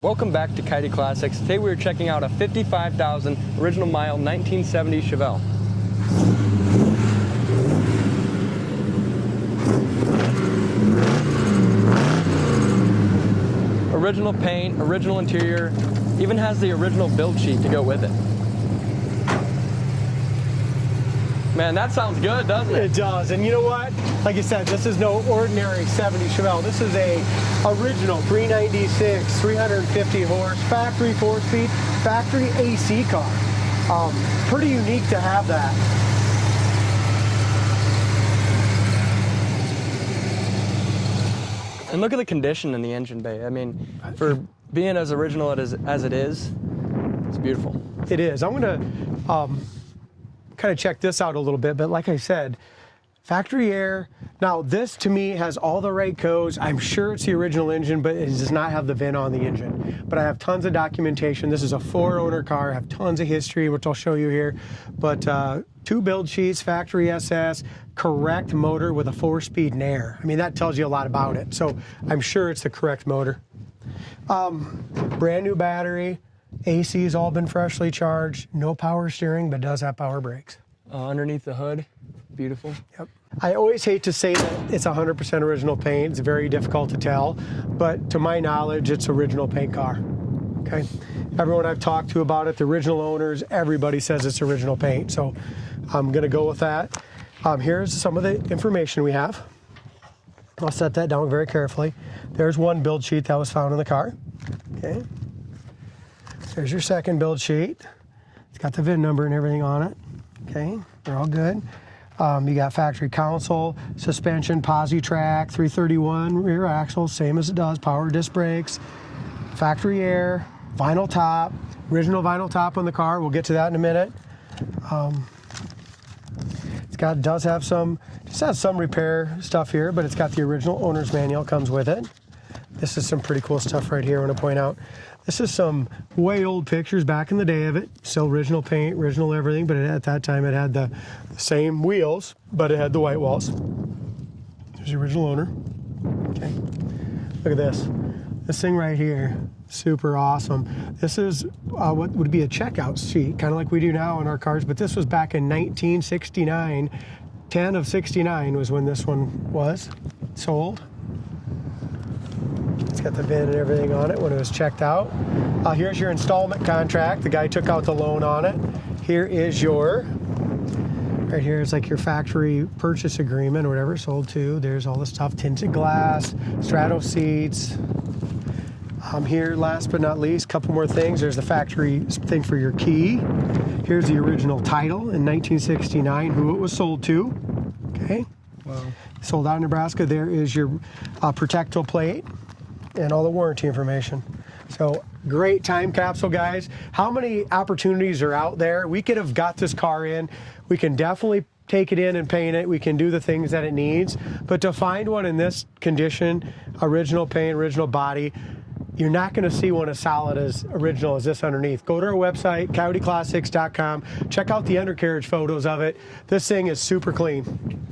Welcome back to Coyote Classics. Today we are checking out a 55,000 original mile 1970 Chevelle. Original paint, original interior, even has the original build sheet to go with it. Man, that sounds good, doesn't it? It does, and you know what? Like you said, this is no ordinary 70 Chevelle. This is a original 396, 350 horse, factory 4-speed, factory AC car. Pretty unique to have that. And look at the condition in the engine bay. I mean, for being as original as it is, it's beautiful. It is. I'm gonna kind of check this out a little bit, but like I said, factory air. Now this to me has all the right codes. I'm sure it's the original engine, but it does not have the VIN on the engine. But I have tons of documentation. This is a 4-owner car. I have tons of history, which I'll show you here. But 2 build sheets, factory SS, correct motor with a 4-speed Nair. I mean, that tells you a lot about it. So I'm sure it's the correct motor. Brand new battery. AC's all been freshly charged. No power steering, but does have power brakes. Underneath the hood, beautiful. Yep. I always hate to say that it's 100% original paint. It's very difficult to tell, but to my knowledge, it's original paint car. Okay. Everyone I've talked to about it, the original owners, everybody says it's original paint. So I'm going to go with that. Here's some of the information we have. I'll set that down very carefully. There's one build sheet that was found in the car. Okay. There's your second build sheet. It's got the VIN number and everything on it. Okay, they're all good. You got factory console, suspension, posi track, 331 rear axle, same as it does, power disc brakes, factory air, vinyl top, original vinyl top on the car. We'll get to that in a minute. Does have some repair stuff here, but it's got the original owner's manual comes with it. This is some pretty cool stuff right here I want to point out. This is some way old pictures back in the day of it. Still original paint, original everything, but at that time it had the same wheels, but it had the white walls. There's the original owner. Okay. Look at this. This thing right here, super awesome. This is what would be a checkout sheet, kind of like we do now in our cars, but this was back in 1969. 10 of 69 was when this one was sold. It's got the VIN and everything on it when it was checked out. Here's your installment contract. The guy took out the loan on it. Here is your, right here is like your factory purchase agreement or whatever, sold to. There's all the stuff, tinted glass, strato seats. Here, last but not least, a couple more things. There's the factory thing for your key. Here's the original title in 1969, who it was sold to. Okay. Wow. Sold out in Nebraska. There is your protectile plate and all the warranty information. So great time capsule, guys. How many opportunities are out there? We could have got this car in. We can definitely take it in and paint it. We can do the things that it needs. But to find one in this condition, original paint, original body, you're not going to see one as solid as original as this underneath. Go to our website, coyoteclassics.com. Check out the undercarriage photos of it. This thing is super clean.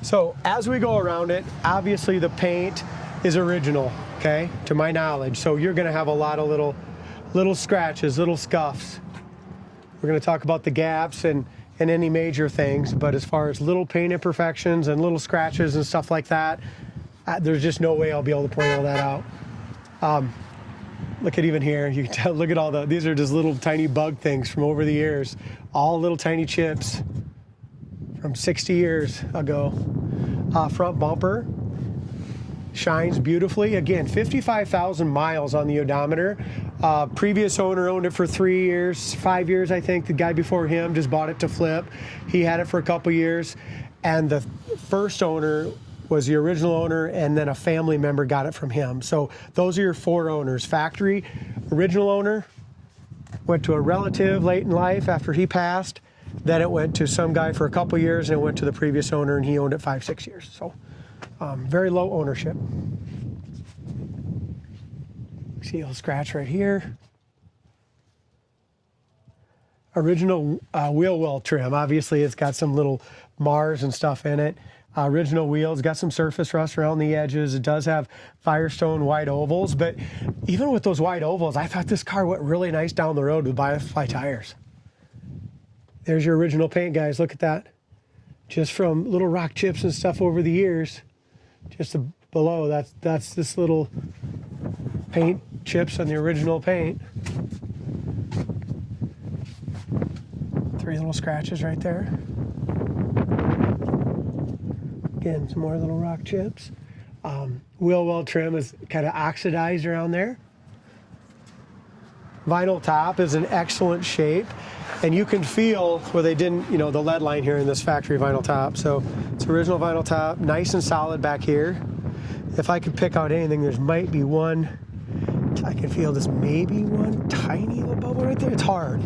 So as we go around it, obviously the paint is original, okay, to my knowledge. So you're going to have a lot of little scratches, little scuffs. We're going to talk about the gaps and any major things, but as far as little paint imperfections and little scratches and stuff like that, there's just no way I'll be able to point all that out. Look at even here, you can tell, look at these are just little tiny bug things from over the years, all little tiny chips from 60 years ago. Front bumper shines beautifully. Again, 55,000 miles on the odometer. Previous owner owned it for 3 years, 5 years, I think. The guy before him just bought it to flip. He had it for a couple years. And the first owner was the original owner, and then a family member got it from him. So those are your 4 owners. Factory, original owner, went to a relative late in life after he passed. Then it went to some guy for a couple years, and it went to the previous owner, and he owned it 5-6 years. So very low ownership. See a little scratch right here. Original wheel well trim. Obviously, it's got some little Mars and stuff in it. Original wheels, got some surface rust around the edges. It does have Firestone white ovals, but even with those white ovals, I thought this car went really nice down the road with Butterfly tires. There's your original paint, guys. Look at that. Just from little rock chips and stuff over the years. Just below, that's this little paint chips on the original paint. 3 little scratches right there. Again, some more little rock chips. Wheel well trim is kind of oxidized around there. Vinyl top is in excellent shape. And you can feel where they didn't, you know, the lead line here in this factory vinyl top. So it's original vinyl top, nice and solid back here. If I could pick out anything, there might be one, I can feel this maybe one tiny little bubble right there. It's hard,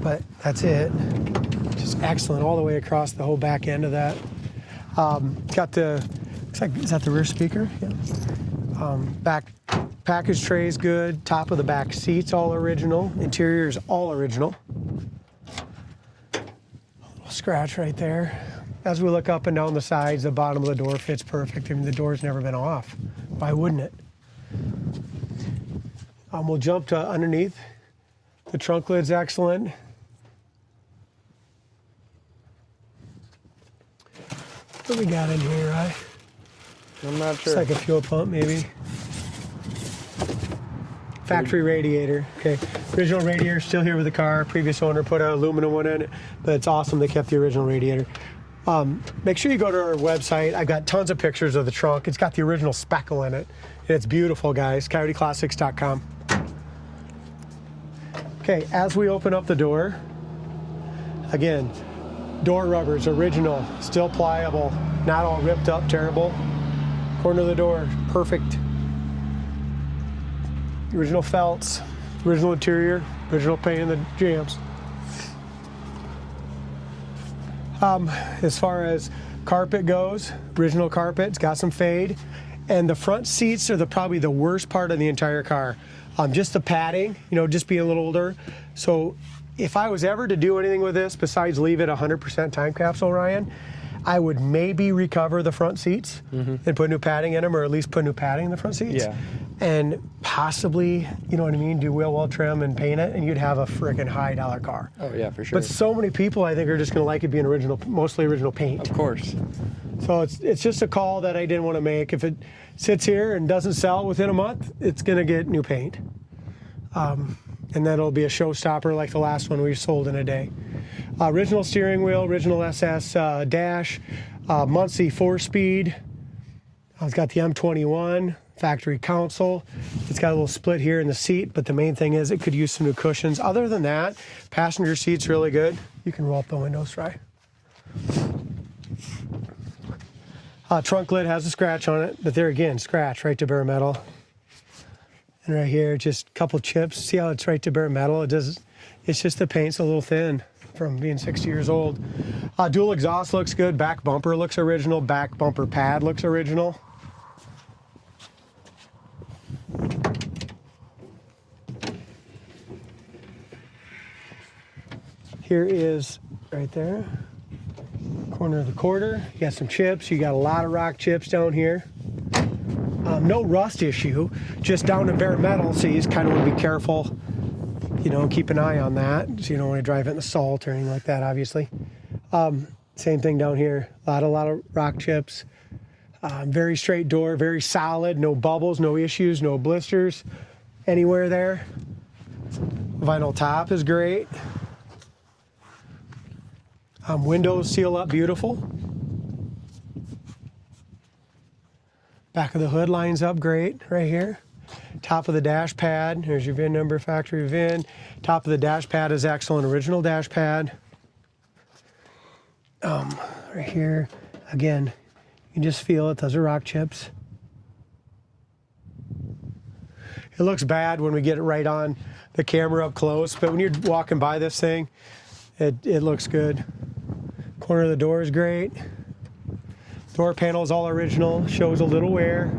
but that's it. Just excellent all the way across the whole back end of that. Got the, looks like, is that the rear speaker? Yeah. Back package tray is good. Top of the back seats all original. Interior is all original. A little scratch right there. As we look up and down the sides, the bottom of the door fits perfect. I mean, the door's never been off. Why wouldn't it? We'll jump to underneath. The trunk lid's excellent. What do we got in here, right? I'm not sure. It's like a fuel pump, maybe. Factory radiator. Okay, original radiator still here with the car. Previous owner put an aluminum one in it, but it's awesome they kept the original radiator. Make sure you go to our website. I've got tons of pictures of the trunk. It's got the original speckle in it. And it's beautiful, guys. CoyoteClassics.com. Okay, as we open up the door, again, door rubbers, original, still pliable, not all ripped up, terrible. Corner of the door, perfect. Original felts, original interior, original paint in the jams. As far as carpet goes, original carpet, it's got some fade. And the front seats are probably the worst part of the entire car. Just the padding, you know, just being a little older. So if I was ever to do anything with this besides leave it 100% time capsule, Ryan, I would maybe recover the front seats and put new padding in them, or at least put new padding in the front seats. Yeah. And possibly, you know what I mean, do wheel well trim and paint it, and you'd have a freaking high dollar car. Oh yeah, for sure. But so many people, I think, are just going to like it being original, mostly original paint. Of course. So it's just a call that I didn't want to make. If it sits here and doesn't sell within a month, it's going to get new paint. And that'll be a showstopper like the last one we sold in a day. Original steering wheel, original SS dash, Muncie 4-speed. It's got the M21 factory console. It's got a little split here in the seat, but the main thing is it could use some new cushions. Other than that, passenger seat's really good. You can roll up the windows, right? Trunk lid has a scratch on it, but there again, scratch right to bare metal. And right here, just a couple chips. See how it's right to bare metal? It's just the paint's a little thin from being 60 years old. Dual exhaust looks good. Back bumper looks original. Back bumper pad looks original. Here is, right there, corner of the quarter. You got some chips. You got a lot of rock chips down here. No rust issue, just down to bare metal, so you just kind of want to be careful, you know, keep an eye on that, so you don't want to drive it in the salt or anything like that, obviously. Same thing down here, a lot of rock chips. Very straight door, very solid, no bubbles, no issues, no blisters anywhere there. Vinyl top is great. Windows seal up beautiful. Back of the hood lines up great right here. Top of the dash pad, here's your VIN number, factory VIN. Top of the dash pad is excellent, original dash pad. Right here, again, you can just feel it, those are rock chips. It looks bad when we get it right on the camera up close, but when you're walking by this thing, it looks good. Corner of the door is great. Door panel is all original, shows a little wear.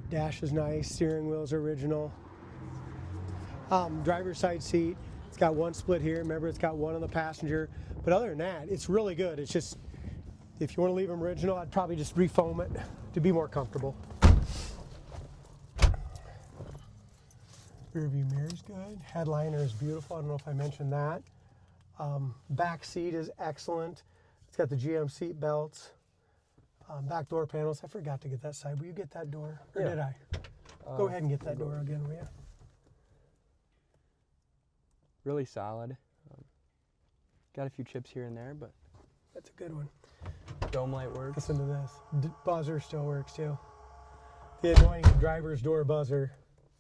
Dash is nice, steering wheel is original. Driver's side seat, It's got one split here. Remember, it's got one on the passenger. But other than that, it's really good. It's just, if you want to leave them original, I'd probably just refoam it to be more comfortable. Rear view mirror is good. Headliner is beautiful. I don't know if I mentioned that. Back seat is excellent. It's got the GM seat belts. Back door panels. I forgot to get that side. Will you get that door? Or did I? Go ahead and get that door again, will you? Really solid. Got a few chips here and there, but That's a good one. dome light works. Listen to this. Buzzer still works too. The annoying driver's door buzzer.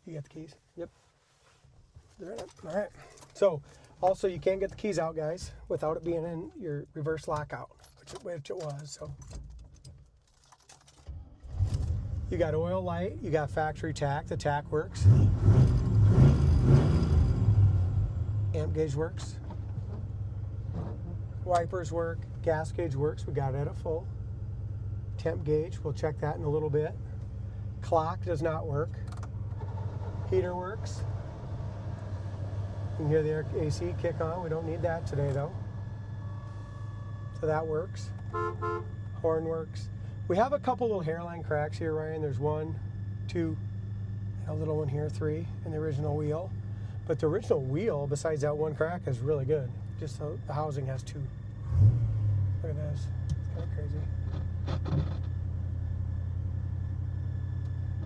You got the keys? Yep. They're in it. All right. So, also you can't get the keys out, guys, without it being in your reverse lockout, which it was. So, you got oil light. You got factory tack. The tack works. Amp gauge works. Wipers work. Gas gauge works. We got it at full. Temp gauge. We'll check that in a little bit. Clock does not work. Heater works. You can hear the AC kick on. We don't need that today though. So that works. Horn works. We have a couple little hairline cracks here, Ryan. There's 1, 2, a little one here, 3 in the original wheel. But the original wheel, besides that one crack, is really good. Just so the housing has 2. Look at this. It's kind of crazy.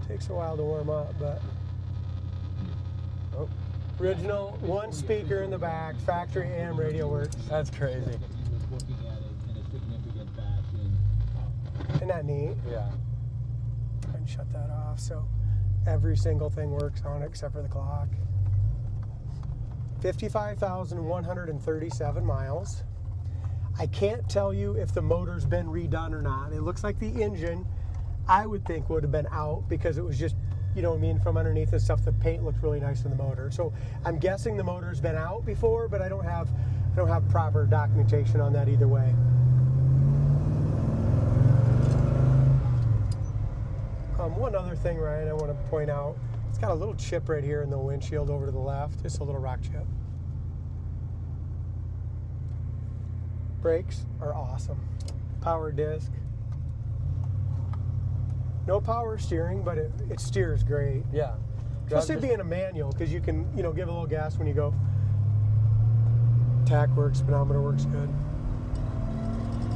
Takes a while to warm up, but original, 1 speaker in the back, factory AM radio works. That's crazy. Isn't that neat? Yeah. And shut that off. So every single thing works on it except for the clock. 55,137 miles. I can't tell you if the motor's been redone or not. It looks like the engine, I would think, would have been out because it was just, you know what I mean, from underneath and stuff. The paint looks really nice in the motor. So I'm guessing the motor's been out before, but I don't have proper documentation on that either way. One other thing, Ryan, I want to point out, it's got a little chip right here in the windshield over to the left, just a little rock chip. Brakes are awesome. Power disc. No power steering, but it steers great. Yeah. Especially being a manual, because you can, give a little gas when you go. Tack works, speedometer works good.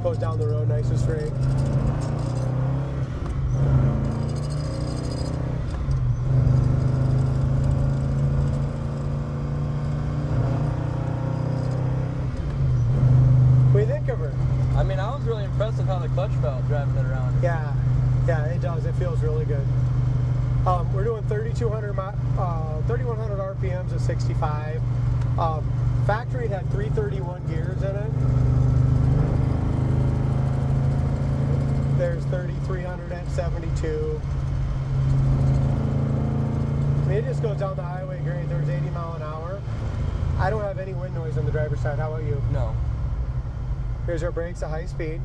Goes down the road nice and straight. What do you think of her? I mean, I was really impressed with how the clutch felt driving it around. Yeah, it does. It feels really good. We're doing 3,100 RPMs at 65. Factory had 331 gears in it. There's 3,300 at 72. I mean, it just goes down the highway great. There's 80 mile an hour. I don't have any wind noise on the driver's side. How about you? No. Here's our brakes at high speed.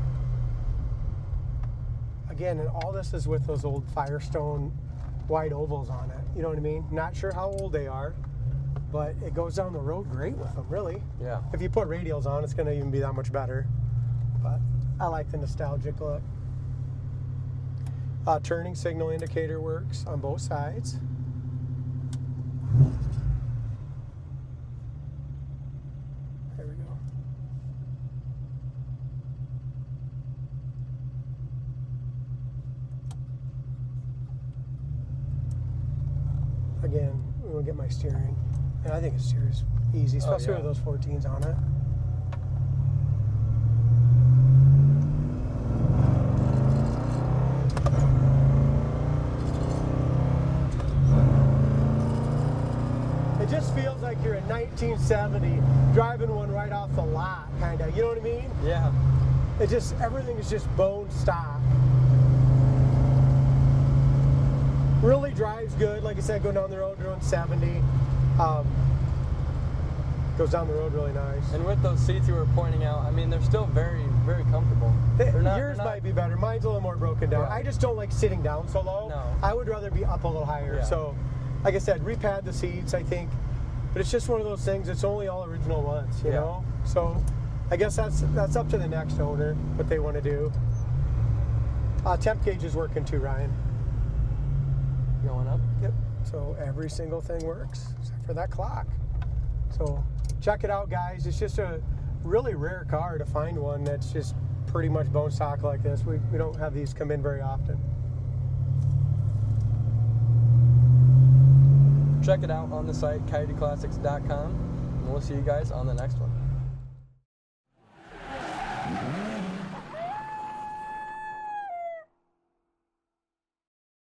Again, and all this is with those old Firestone white ovals on it. You know what I mean? Not sure how old they are, but it goes down the road great with them, really. Yeah. If you put radials on, it's going to even be that much better. But I like the nostalgic look. Turning signal indicator works on both sides. There we go. Again, we will get my steering. And I think it steers easy, especially with those 14s on it. It just feels like you're in 1970 driving one right off the lot, kind of. You know what I mean? Yeah. Everything is just bone stock. Really drives good. Like I said, going down the road, doing 70. Goes down the road really nice. And with those seats you were pointing out, I mean, they're still very, very comfortable. Yours might be better. Mine's a little more broken down. Yeah. I just don't like sitting down so low. No. I would rather be up a little higher. Yeah. So, like I said, repad the seats. I think But it's just one of those things. It's only all original ones, you Yeah. know. So I guess that's up to the next owner what they want to do. Temp gauge is working too, Ryan. Going up. Yep. So every single thing works except for that clock. So check it out, guys. It's just a really rare car to find one that's just pretty much bone stock like this. We don't have these come in very often. Check it out on the site, coyoteclassics.com, and we'll see you guys on the next one.